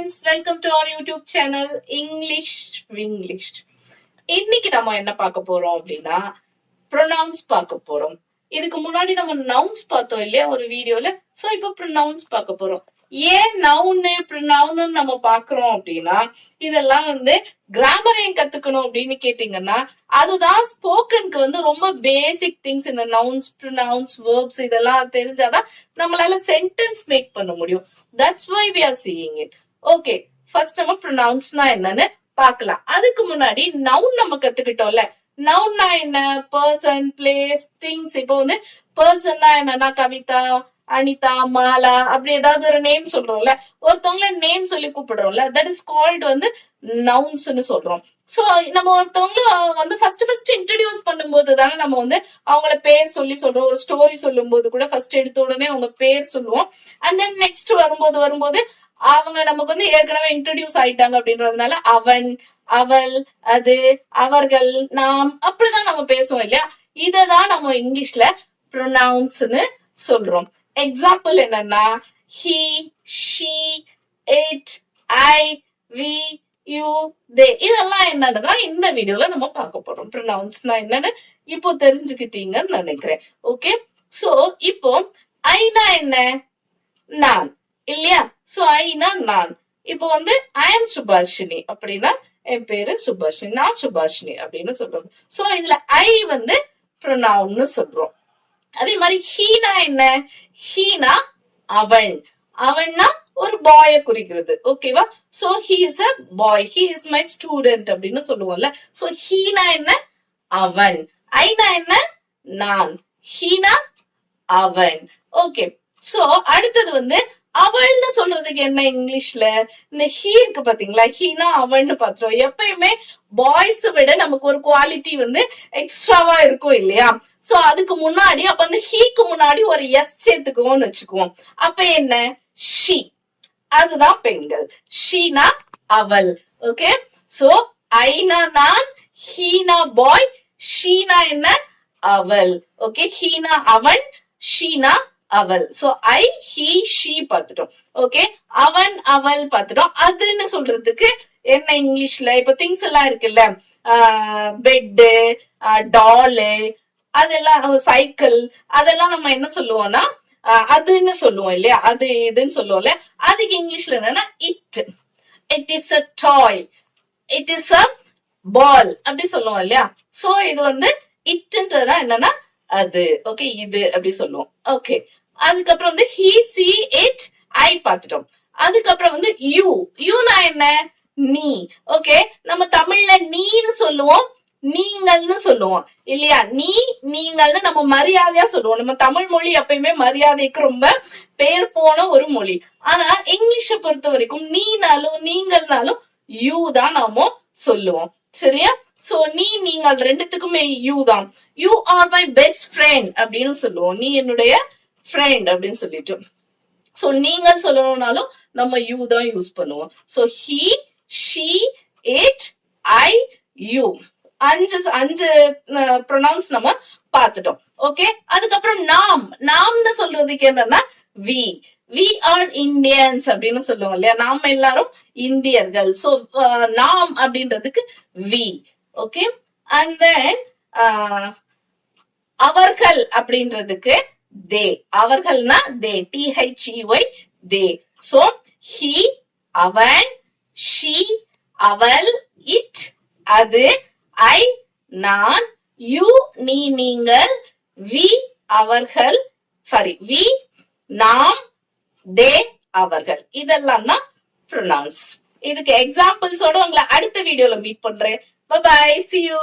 friends, welcome to our YouTube channel English Winglish. இன்னைக்கு நம்ம என்ன பார்க்க போறோம் அப்படின்னா ப்ரொனவுன்ஸ் பார்க்க போறோம். இதுக்கு முன்னாடி நம்ம நவுன்ஸ் பார்த்தோம் இல்லையா ஒரு வீடியோல. சோ இப்போ ப்ரொனவுன்ஸ் பார்க்க போறோம். ஏன் நவுனு ப்ரொனவுன்னு நம்ம பாக்குறோம் அப்படின்னா இதெல்லாம் கிராமரையும் கத்துக்கணும் அப்படின்னு கேட்டீங்கன்னா அதுதான் ஸ்போக்கனுக்கு ரொம்ப பேசிக் திங்ஸ். இந்த நவுன்ஸ் ப்ரொனவுன்ஸ் வேர்ப்ஸ் இதெல்லாம் தெரிஞ்சாதான் நம்மளால சென்டென்ஸ் மேக் பண்ண முடியும். That's why we are seeing it. Okay, first நம்ம ப்ரொனவுன்ஸ்னா என்னன்னு பார்க்கலாம். அதுக்கு முன்னாடி நவுன் நம்ம கத்துக்கிட்டோம்ல. நவுன்னா என்ன? Person, place, things. இப்போ பர்சன்னா என்னன்னா கவிதா, அனிதா, மாலா அப்படி ஏதாவது ஒரு நேம் சொல்றோம்ல. ஒருத்தவங்கள நேம் சொல்லி கூப்பிடுறோம்ல. தட் இஸ் கால்ட் நவுன்ஸ்னு சொல்றோம். சோ நம்ம ஒருத்தவங்கள ஃபர்ஸ்ட் இன்ட்ரோடியூஸ் பண்ணும்போது தானே நம்ம அவங்கள பேர் சொல்லி சொல்றோம். ஒரு ஸ்டோரி சொல்லும் போது கூட ஃபர்ஸ்ட் எடுத்த உடனே அவங்க பேர் சொல்லுவோம். அண்ட் தென் நெக்ஸ்ட் வரும்போது அவங்க நமக்கு ஏற்கனவே இன்ட்ரோடியூஸ் ஆயிட்டாங்க அப்படின்றதுனால அவன், அவள், அது, அவர்கள், நாம் அப்படிதான் நம்ம பேசுவோம் இல்லையா. இததான் நம்ம இங்கிலீஷ்ல ப்ரொனவுன்ஸ்னு சொல்றோம். எக்ஸாம்பிள் என்னன்னா he, she, it, I, we, you, they. இதெல்லாம் என்னன்னா இந்த வீடியோல நம்ம பார்க்க போறோம். ப்ரொனவுன்ஸ்னா என்னன்னு இப்போ தெரிஞ்சுக்கிட்டீங்கன்னு நினைக்கிறேன். ஓகே, சோ இப்போ ஐனா என்ன? நான் இல்லையா. சோ ஐனா நான். இப்போ ஐ எம் சுபாஷினி அப்படின்னா என் பேரு சுபாஷினி, நான் சுபாஷினி அப்படின்னு சொல்றோம். சோ இதுல ஐ ப்ரொனவுன்னு சொல்றோம். அதே மாதிரி ஹீனா என்ன? ஹீனா அவன். அவன்னா ஒரு பாய குறிக்கிறது. ஓகேவா. So he is a bye, he is my student அப்படின்னு சொல்லுவோம்ல. சோ ஹீனா என்ன? அவன். ஐனா என்ன? நான். ஹீனா அவன். ஓகே, சோ அடுத்தது அவள்னு சொல்றதுக்கு என்ன இங்கிலீஷ்ல? இந்த ஹீ இருக்கு பாத்தீங்களா, ஹீனா அவள்னு பாத்துறோம். எப்பயுமே பாய்ஸ் விட நமக்கு ஒரு குவாலிட்டி எக்ஸ்ட்ராவா இருக்கும் இல்லையா. சோ அதுக்கு முன்னாடி அப்ப ஹீக்கு முன்னாடி ஒரு எஸ் சேர்த்துக்குவோம்னு வச்சுக்குவோம். அப்ப என்ன? ஷீ. அதுதான் பெண்கள். ஷீனா அவள். ஓகே, சோ ஐனா நான், ஹீனா பாய், ஷீனா என்ன? அவள். ஓகே, ஹீனா அவன், ஷீனா அவள். சோ ஐ, ஹி, ஷீ பாத்துட்டோம். ஓகே, அவன் அவள் பாத்துட்டோம். அதுன்னு சொல்றதுக்கு என்ன இங்கிலீஷ்ல? இப்ப திங்ஸ் எல்லாம் இருக்குல்ல, பெட்டு, டாலு, அதெல்லாம் சைக்கிள், அதெல்லாம் நம்ம என்ன சொல்லுவோம்னா அதுன்னு சொல்லுவோம் இல்லையா. அது இதுன்னு சொல்லுவோம்ல. அதுக்கு இங்கிலீஷ்ல என்னன்னா it. It is a toy, it is a ball அப்படி சொல்லுவோம் இல்லையா. சோ இது இட்ன்றதா என்னன்னா அது. ஓகே, இது அப்படி சொல்லுவோம். ஓகே, அதுக்கப்புறம் he, she, it, I பாத்துட்டோம். அதுக்கப்புறம் you. யூனா என்ன? நீ. ஓகே, நம்ம தமிழ்ல நீன்னு சொல்லுவோம், நீங்கள்னு சொல்லுவோம் இல்லையா. நீ, நீங்கள்னு நம்ம மரியாதையா சொல்லுவோம். நம்ம தமிழ் மொழி எப்பயுமே மரியாதைக்கு ரொம்ப பேர் போன ஒரு மொழி. ஆனா இங்கிலீஷ பொறுத்த வரைக்கும் நீனாலும் நீங்கள்னாலும் யூ தான் நாம சொல்லுவோம். சரியா. சோ நீ, நீங்கள் ரெண்டுத்துக்குமே யூ தான். You are my best friend அப்படின்னு சொல்லுவோம். நீ என்னுடைய ஃப்ரெண்ட் அப்படின்னு சொல்லிட்டு. சோ நீங்கள் சொல்லணும்னாலும் நம்ம யூ தான் யூஸ் பண்ணுவோம். So he, she, it, I, you. அஞ்சு ப்ரொனவுன்ஸ் நம்ம பார்த்துட்டோம். ஓகே, அதுக்கப்புறம் நாம். நாம்னு சொல்றதுக்கு என்னன்னா we. We are Indians அப்படின்னு சொல்லுவோம் இல்லையா. நாம எல்லாரும் இந்தியர்கள். சோ நாம் அப்படின்றதுக்கு we. ஓகே, அண்ட் தென் அவர்கள் அப்படின்றதுக்கு they. அவர்கள்னா they, THEY, they. So he, அவன், she, அவள், it, அது, I, நான், you, நீ, நீங்கள், we, அவர்கள், we, நாம், they, அவர்கள். இதெல்லாம் தான் ப்ரொனவுன்ஸ். இதுக்கு எக்ஸாம்பிள்ஸோட உங்களை அடுத்த வீடியோல மீட் பண்றேன். Bye bye, see you.